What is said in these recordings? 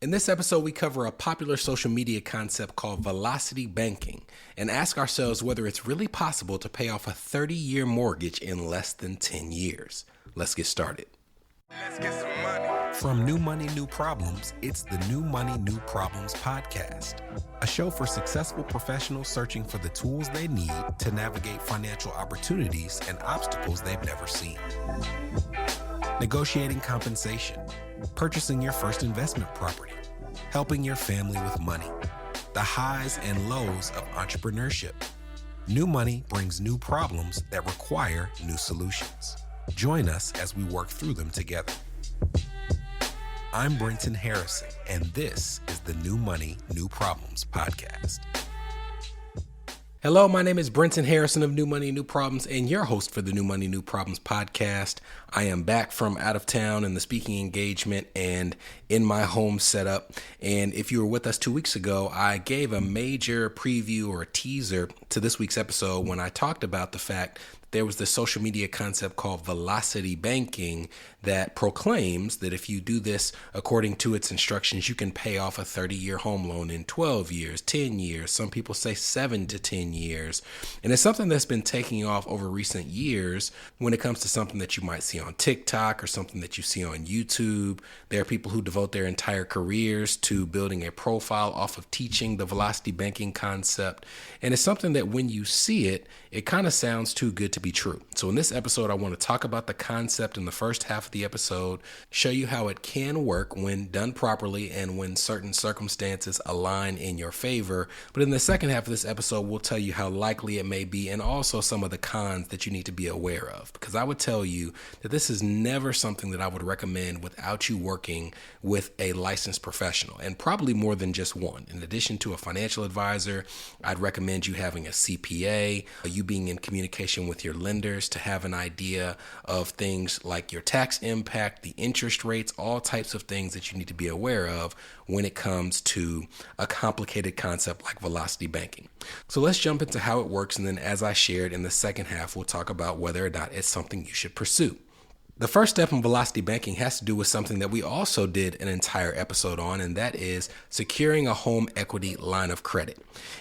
In this episode, we cover a popular social media concept called velocity banking and ask ourselves whether it's really possible to pay off a 30-year mortgage in less than 10 years. Let's get started. Let's get some money. From New Money, New Problems, it's the New Money, New Problems podcast, a show for successful professionals searching for the tools they need to navigate financial opportunities and obstacles they've never seen. Negotiating compensation, purchasing your first investment property, helping your family with money, the highs and lows of entrepreneurship. New Money brings new problems that require new solutions. Join us as we work through them together. I'm Brenton Harrison, and this is the New Money, New Problems podcast. Hello, my name is Brenton Harrison of New Money, New Problems, and your host for the New Money, New Problems podcast. I am back from out of town in the speaking engagement and in my home setup. And if you were with us 2 weeks ago, I gave a major preview or a teaser to this week's episode when I talked about the fact there was this social media concept called velocity banking that proclaims that if you do this according to its instructions, you can pay off a 30-year home loan in 12 years, 10 years. Some people say 7 to 10 years. And it's something that's been taking off over recent years when it comes to something that you might see on TikTok or something that you see on YouTube. There are people who devote their entire careers to building a profile off of teaching the velocity banking concept. And it's something that when you see it, it kind of sounds too good to be true. So in this episode, I want to talk about the concept in the first half of the episode, show you how it can work when done properly and when certain circumstances align in your favor. But in the second half of this episode, we'll tell you how likely it may be and also some of the cons that you need to be aware of. Because I would tell you that this is never something that I would recommend without you working with a licensed professional, and probably more than just one. In addition to a financial advisor, I'd recommend you having a CPA, you being in communication with your lenders to have an idea of things like your tax impact, the interest rates, all types of things that you need to be aware of when it comes to a complicated concept like velocity banking. So let's jump into how it works. And then as I shared in the second half, we'll talk about whether or not it's something you should pursue. The first step in velocity banking has to do with something that we also did an entire episode on, and that is securing a home equity line of credit.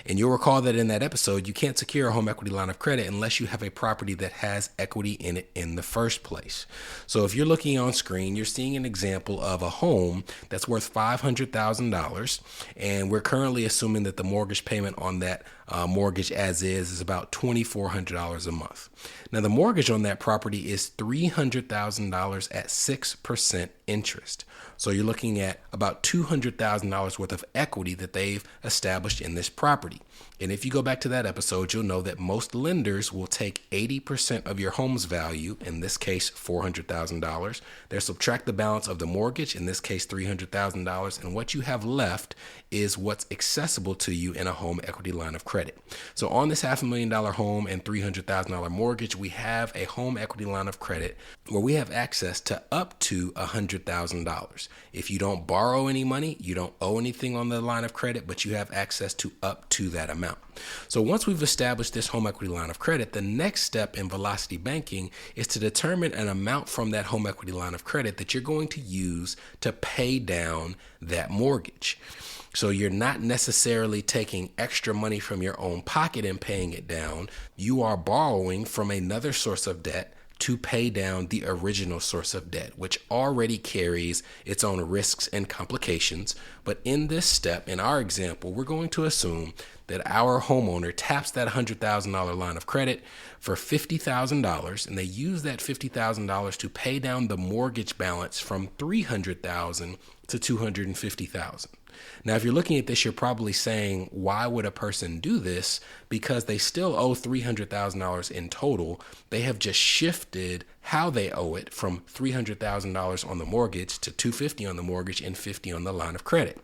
And you'll recall that in that episode, you can't secure a home equity line of credit unless you have a property that has equity in it in the first place. So if you're looking on screen, you're seeing an example of a home that's worth $500,000, and we're currently assuming that the mortgage payment on that mortgage as is about $2,400 a month. Now, the mortgage on that property is $300,000 at 6% interest. So you're looking at about $200,000 worth of equity that they've established in this property. And if you go back to that episode, you'll know that most lenders will take 80% of your home's value, in this case, $400,000. They'll subtract the balance of the mortgage, in this case, $300,000. And what you have left is what's accessible to you in a home equity line of credit. So on this $500,000 home and $300,000 mortgage, we have a home equity line of credit where we have access to up to $100,000. If you don't borrow any money, you don't owe anything on the line of credit, but you have access to up to that amount. So once we've established this home equity line of credit, the next step in velocity banking is to determine an amount from that home equity line of credit that you're going to use to pay down that mortgage. So you're not necessarily taking extra money from your own pocket and paying it down. You are borrowing from another source of debt to pay down the original source of debt, which already carries its own risks and complications. But in this step, in our example, we're going to assume that our homeowner taps that $100,000 line of credit for $50,000, and they use that $50,000 to pay down the mortgage balance from $300,000 to $250,000. Now, if you're looking at this, you're probably saying, why would a person do this? Because they still owe $300,000 in total. They have just shifted how they owe it from $300,000 on the mortgage to $250,000 on the mortgage and $50,000 on the line of credit.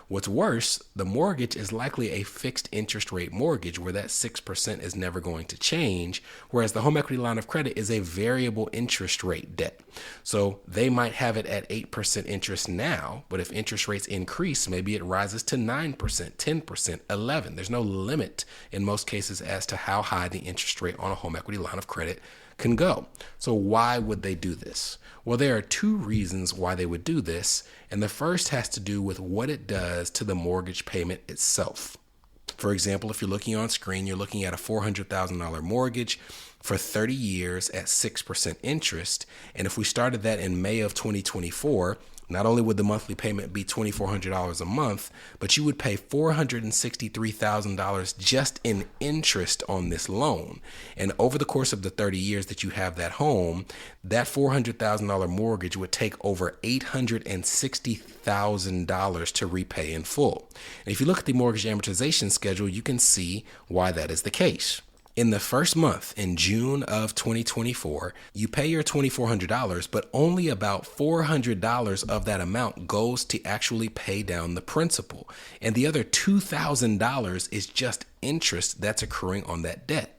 What's worse, the mortgage is likely a fixed interest rate mortgage where that 6% is never going to change, whereas the home equity line of credit is a variable interest rate debt. So they might have it at 8% interest now, but if interest rates increase, maybe it rises to 9%, 10%, 11%. There's no limit in most cases as to how high the interest rate on a home equity line of credit can go. So why would they do this? Well, there are two reasons why they would do this. And the first has to do with what it does to the mortgage payment itself. For example, if you're looking on screen, you're looking at a $400,000 mortgage for 30 years at 6% interest. And if we started that in May of 2024, not only would the monthly payment be $2,400 a month, but you would pay $463,000 just in interest on this loan. And over the course of the 30 years that you have that home, that $400,000 mortgage would take over $860,000 to repay in full. And if you look at the mortgage amortization schedule, you can see why that is the case. In the first month, in June of 2024, you pay your $2,400, but only about $400 of that amount goes to actually pay down the principal. And the other $2,000 is just interest that's accruing on that debt.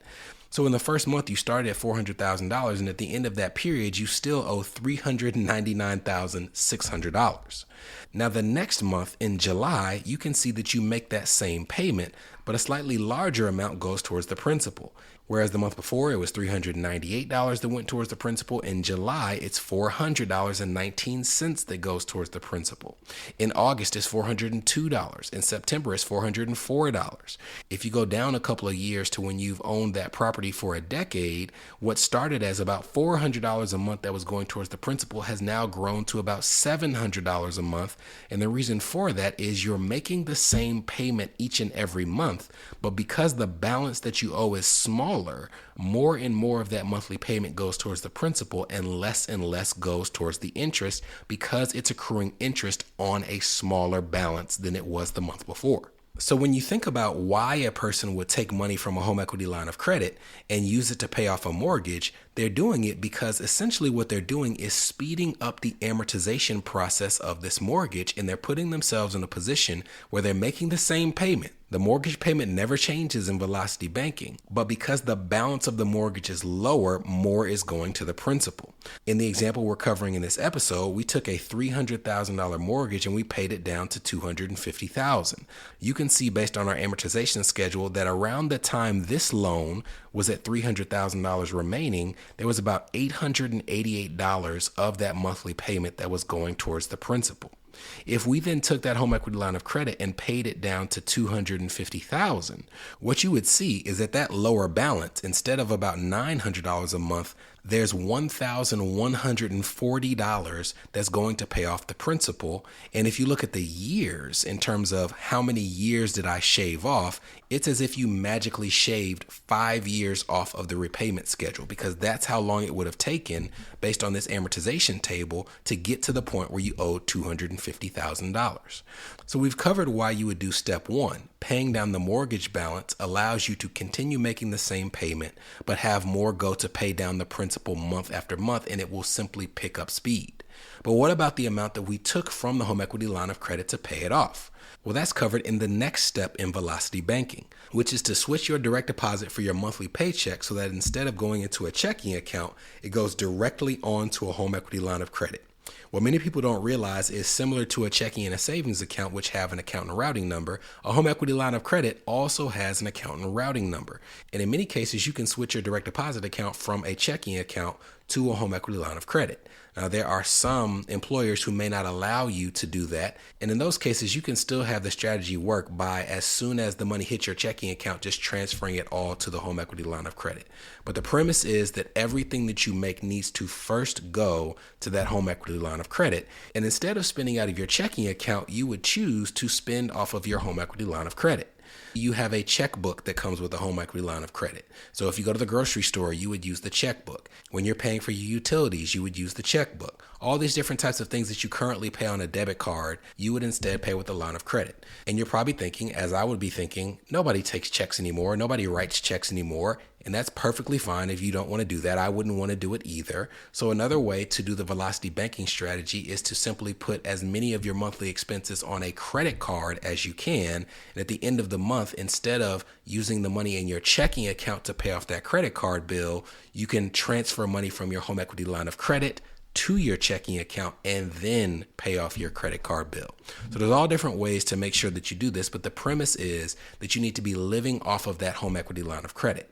So in the first month, you started at $400,000, and at the end of that period, you still owe $399,600. Now, the next month, in July, you can see that you make that same payment, but a slightly larger amount goes towards the principal. Whereas the month before, it was $398 that went towards the principal. In July, it's $400.19 that goes towards the principal. In August, it's $402. In September, it's $404. If you go down a couple of years to when you've owned that property for a decade, what started as about $400 a month that was going towards the principal has now grown to about $700 a month. And the reason for that is you're making the same payment each and every month, but because the balance that you owe is smaller, more and more of that monthly payment goes towards the principal and less goes towards the interest because it's accruing interest on a smaller balance than it was the month before. So when you think about why a person would take money from a home equity line of credit and use it to pay off a mortgage, they're doing it because essentially what they're doing is speeding up the amortization process of this mortgage, and they're putting themselves in a position where they're making the same payment. The mortgage payment never changes in Velocity Banking, but because the balance of the mortgage is lower, more is going to the principal. In the example we're covering in this episode, we took a $300,000 mortgage and we paid it down to $250,000. You can see based on our amortization schedule that around the time this loan was at $300,000 remaining, there was about $888 of that monthly payment that was going towards the principal. If we then took that home equity line of credit and paid it down to $250,000, what you would see is that lower balance, instead of about $900 a month, there's $1,140 that's going to pay off the principal. And if you look at the years in terms of how many years did I shave off, it's as if you magically shaved 5 years off of the repayment schedule, because that's how long it would have taken based on this amortization table to get to the point where you owe $250,000. So we've covered why you would do step one. Paying down the mortgage balance allows you to continue making the same payment, but have more go to pay down the principal month after month, and it will simply pick up speed. But what about the amount that we took from the home equity line of credit to pay it off? Well, that's covered in the next step in Velocity Banking, which is to switch your direct deposit for your monthly paycheck so that instead of going into a checking account, it goes directly onto a home equity line of credit. What many people don't realize is similar to a checking and a savings account, which have an account and routing number, a home equity line of credit also has an account and routing number. And in many cases, you can switch your direct deposit account from a checking account to a home equity line of credit. Now, there are some employers who may not allow you to do that. And in those cases, you can still have the strategy work by, as soon as the money hits your checking account, just transferring it all to the home equity line of credit. But the premise is that everything that you make needs to first go to that home equity line of credit. And instead of spending out of your checking account, you would choose to spend off of your home equity line of credit. You have a checkbook that comes with a home equity line of credit. So if you go to the grocery store, you would use the checkbook. When you're paying for your utilities, you would use the checkbook. All these different types of things that you currently pay on a debit card, you would instead pay with a line of credit. And you're probably thinking, as I would be thinking, nobody takes checks anymore. Nobody writes checks anymore. And that's perfectly fine if you don't want to do that. I wouldn't want to do it either. So another way to do the Velocity Banking strategy is to simply put as many of your monthly expenses on a credit card as you can. And at the end of the month, instead of using the money in your checking account to pay off that credit card bill, you can transfer money from your home equity line of credit to your checking account and then pay off your credit card bill. So there's all different ways to make sure that you do this, but the premise is that you need to be living off of that home equity line of credit.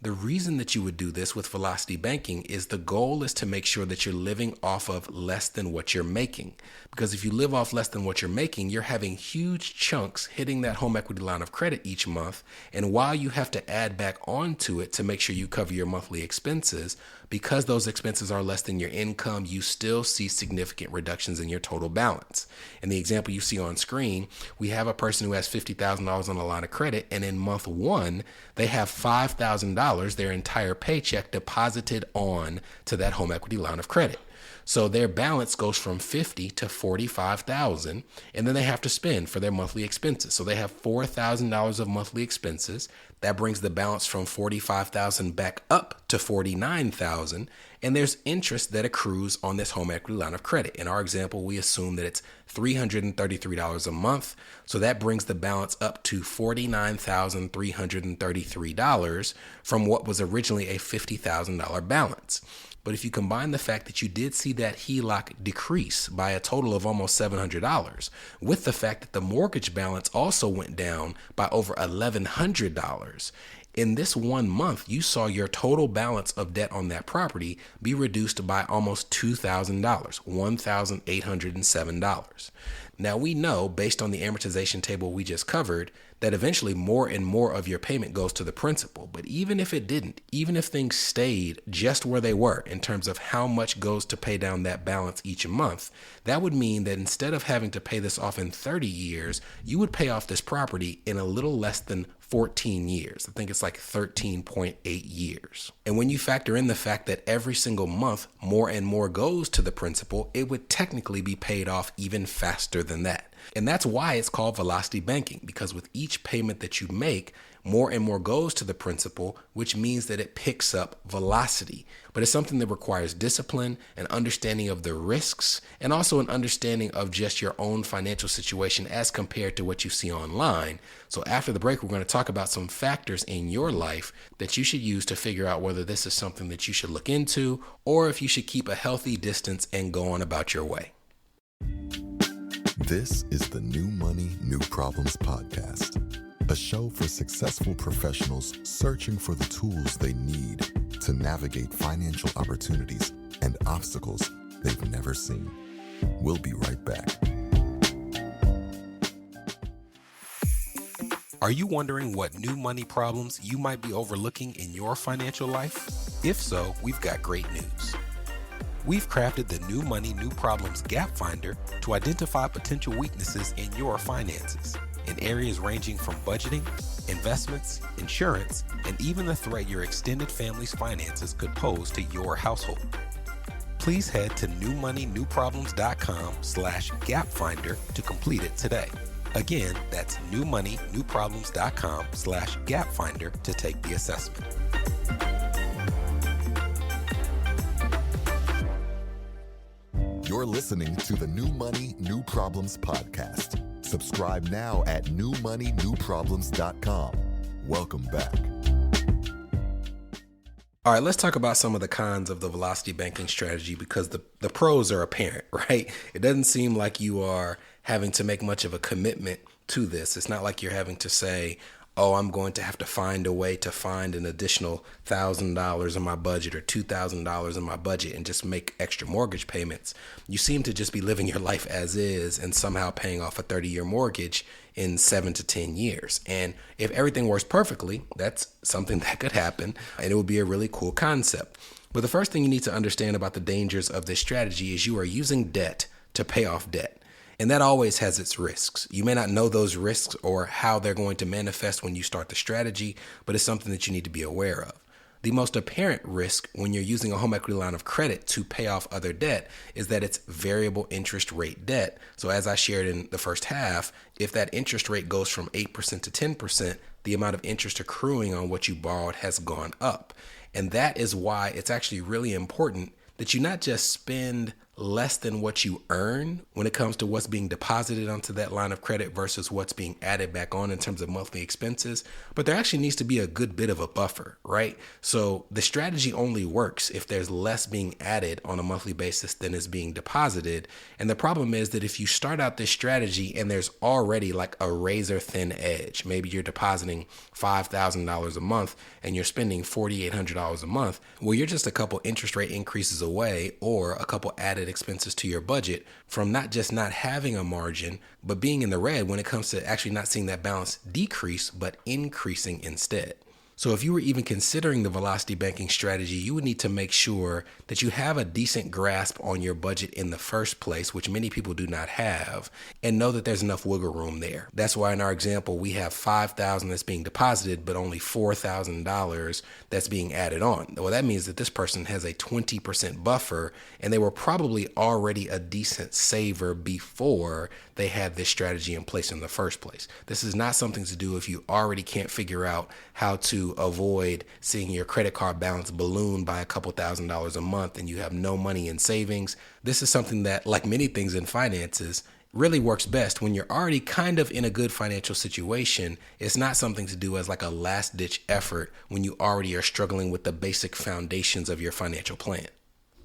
The reason that you would do this with Velocity Banking is the goal is to make sure that you're living off of less than what you're making. Because if you live off less than what you're making, you're having huge chunks hitting that home equity line of credit each month. And while you have to add back onto it to make sure you cover your monthly expenses, because those expenses are less than your income, you still see significant reductions in your total balance. In the example you see on screen, we have a person who has $50,000 on a line of credit, and in month one, they have $5,000, their entire paycheck, deposited on to that home equity line of credit. So their balance goes from 50 to 45,000, and then they have to spend for their monthly expenses. So they have $4,000 of monthly expenses. That brings the balance from 45,000 back up to 49,000, and there's interest that accrues on this home equity line of credit. In our example, we assume that it's $333 a month, so that brings the balance up to $49,333 from what was originally a $50,000 balance. But if you combine the fact that you did see that HELOC decrease by a total of almost $700 with the fact that the mortgage balance also went down by over $1,100, in this 1 month, you saw your total balance of debt on that property be reduced by almost $2,000, $1,807. Now we know, based on the amortization table we just covered, that eventually more and more of your payment goes to the principal. But even if it didn't, even if things stayed just where they were in terms of how much goes to pay down that balance each month, that would mean that instead of having to pay this off in 30 years, you would pay off this property in a little less than 14 years. I think it's like 13.8 years. And when you factor in the fact that every single month more and more goes to the principal, it would technically be paid off even faster than that. And that's why it's called Velocity Banking, because with each payment that you make, more and more goes to the principal, which means that it picks up velocity. But it's something that requires discipline, an understanding of the risks, and also an understanding of just your own financial situation as compared to what you see online. So after the break, we're going to talk about some factors in your life that you should use to figure out whether this is something that you should look into or if you should keep a healthy distance and go on about your way. This is the New Money, New Problems podcast, a show for successful professionals searching for the tools they need to navigate financial opportunities and obstacles they've never seen. We'll be right back. Are you wondering what new money problems you might be overlooking in your financial life? If so, we've got great news. We've crafted the New Money, New Problems Gap Finder to identify potential weaknesses in your finances in areas ranging from budgeting, investments, insurance, and even the threat your extended family's finances could pose to your household. Please head to newmoneynewproblems.com/gapfinder to complete it today. Again, that's newmoneynewproblems.com/gapfinder to take the assessment. You're listening to the New Money, New Problems podcast. Subscribe now at newmoneynewproblems.com. Welcome back. All right, let's talk about some of the cons of the Velocity Banking strategy because the pros are apparent, right? It doesn't seem like you are having to make much of a commitment to this. It's not like you're having to say, oh, I'm going to have to find a way to find an additional $1,000 in my budget or $2,000 in my budget and just make extra mortgage payments. You seem to just be living your life as is and somehow paying off a 30-year mortgage in 7 to 10 years. And if everything works perfectly, that's something that could happen and it would be a really cool concept. But the first thing you need to understand about the dangers of this strategy is you are using debt to pay off debt. And that always has its risks. You may not know those risks or how they're going to manifest when you start the strategy, but it's something that you need to be aware of. The most apparent risk when you're using a home equity line of credit to pay off other debt is that it's variable interest rate debt. So as I shared in the first half, if that interest rate goes from 8% to 10%, the amount of interest accruing on what you borrowed has gone up. And that is why it's actually really important that you not just spend less than what you earn when it comes to what's being deposited onto that line of credit versus what's being added back on in terms of monthly expenses. But there actually needs to be a good bit of a buffer, right? So the strategy only works if there's less being added on a monthly basis than is being deposited. And the problem is that if you start out this strategy and there's already like a razor thin edge, maybe you're depositing $5,000 a month and you're spending $4,800 a month, well, you're just a couple interest rate increases away or a couple added expenses to your budget from not just not having a margin, but being in the red when it comes to actually not seeing that balance decrease, but increasing instead. So if you were even considering the velocity banking strategy, you would need to make sure that you have a decent grasp on your budget in the first place, which many people do not have, and know that there's enough wiggle room there. That's why in our example, we have $5,000 that's being deposited, but only $4,000 that's being added on. Well, that means that this person has a 20% buffer, and they were probably already a decent saver before they had this strategy in place in the first place. This is not something to do if you already can't figure out how to avoid seeing your credit card balance balloon by a couple $1,000s a month and you have no money in savings. This is something that, like many things in finances, really works best when you're already kind of in a good financial situation. It's not something to do as like a last ditch effort when you already are struggling with the basic foundations of your financial plan.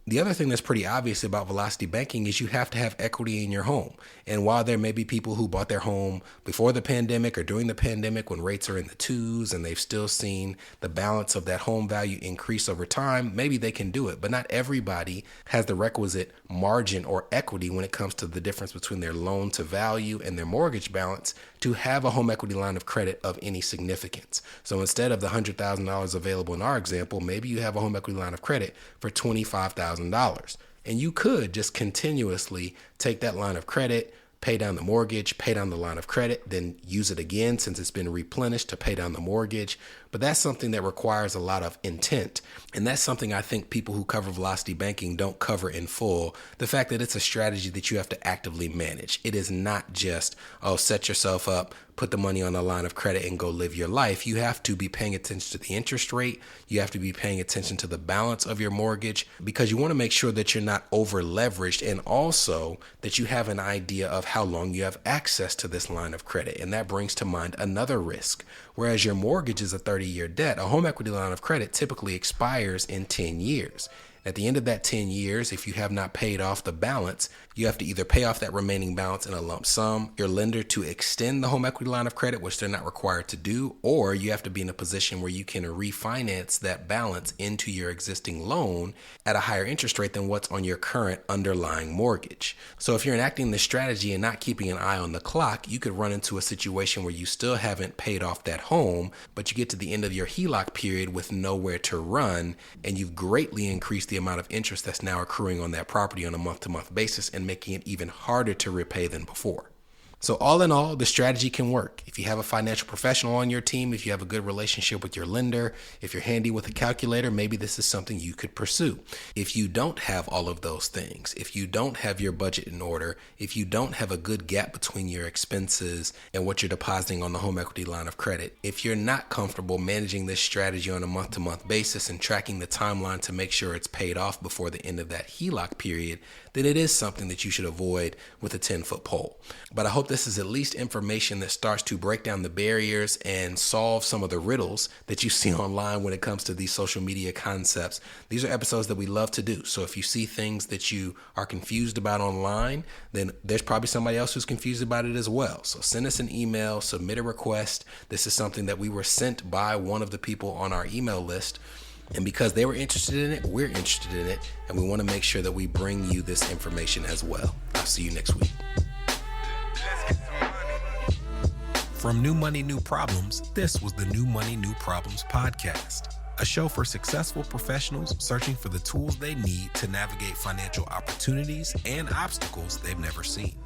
The other thing that's pretty obvious about velocity banking is you have to have equity in your home. And while there may be people who bought their home before the pandemic or during the pandemic when rates are in the twos and they've still seen the balance of that home value increase over time, maybe they can do it. But not everybody has the requisite margin or equity when it comes to the difference between their loan to value and their mortgage balance to have a home equity line of credit of any significance. So instead of the $100,000 available in our example, maybe you have a home equity line of credit for $25,000. And you could just continuously take that line of credit, pay down the mortgage, pay down the line of credit, then use it again since it's been replenished to pay down the mortgage. But that's something that requires a lot of intent. And that's something I think people who cover velocity banking don't cover in full. The fact that it's a strategy that you have to actively manage. It is not just, set yourself up, put the money on a line of credit and go live your life. You have to be paying attention to the interest rate. You have to be paying attention to the balance of your mortgage because you want to make sure that you're not over leveraged and also that you have an idea of how long you have access to this line of credit. And that brings to mind another risk. Whereas your mortgage is a 30-year debt, a home equity line of credit typically expires in 10 years. At the end of that 10 years, if you have not paid off the balance, you have to either pay off that remaining balance in a lump sum, your lender to extend the home equity line of credit, which they're not required to do, or you have to be in a position where you can refinance that balance into your existing loan at a higher interest rate than what's on your current underlying mortgage. So if you're enacting this strategy and not keeping an eye on the clock, you could run into a situation where you still haven't paid off that home, but you get to the end of your HELOC period with nowhere to run, and you've greatly increased the amount of interest that's now accruing on that property on a month-to-month basis and making it even harder to repay than before. So all in all, the strategy can work. If you have a financial professional on your team, if you have a good relationship with your lender, if you're handy with a calculator, maybe this is something you could pursue. If you don't have all of those things, if you don't have your budget in order, if you don't have a good gap between your expenses and what you're depositing on the home equity line of credit, if you're not comfortable managing this strategy on a month-to-month basis and tracking the timeline to make sure it's paid off before the end of that HELOC period, then it is something that you should avoid with a 10-foot pole. But I hope this is at least information that starts to break down the barriers and solve some of the riddles that you see online when it comes to these social media concepts. These are episodes that we love to do. So if you see things that you are confused about online, then there's probably somebody else who's confused about it as well. So send us an email, submit a request. This is something that we were sent by one of the people on our email list. And because they were interested in it, we're interested in it. And we want to make sure that we bring you this information as well. I'll see you next week. From New Money, New Problems, this was the New Money, New Problems podcast, a show for successful professionals searching for the tools they need to navigate financial opportunities and obstacles they've never seen.